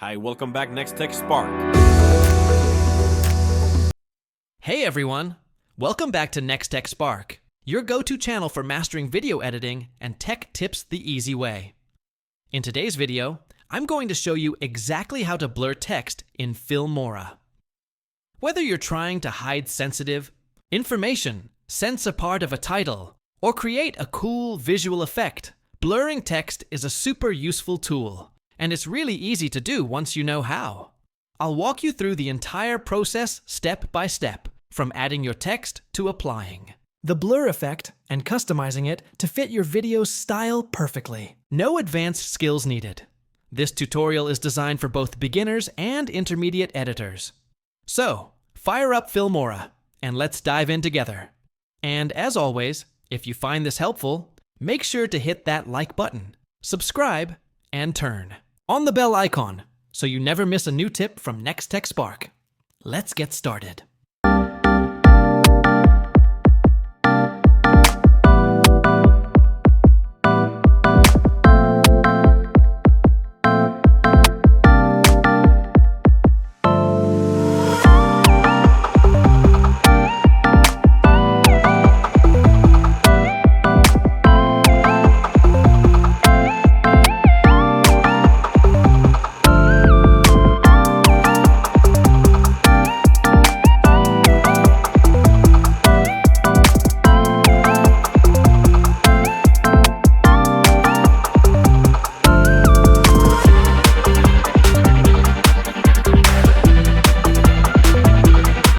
Hi, welcome back Next Tech Spark. Hey everyone! Welcome back to Next Tech Spark, your go-to channel for mastering video editing and tech tips the easy way. In today's video, I'm going to show you exactly how to blur text in Filmora. Whether you're trying to hide sensitive information, sense a part of a title, or create a cool visual effect, blurring text is a super useful tool, and it's really easy to do once you know how. I'll walk you through the entire process step by step, from adding your text to applying the blur effect and customizing it to fit your video's style perfectly. No advanced skills needed. This tutorial is designed for both beginners and intermediate editors. So, fire up Filmora, and let's dive in together. And as always, if you find this helpful, make sure to hit that like button, subscribe, and turn on the bell icon so you never miss a new tip from Next Tech Spark. Let's get started.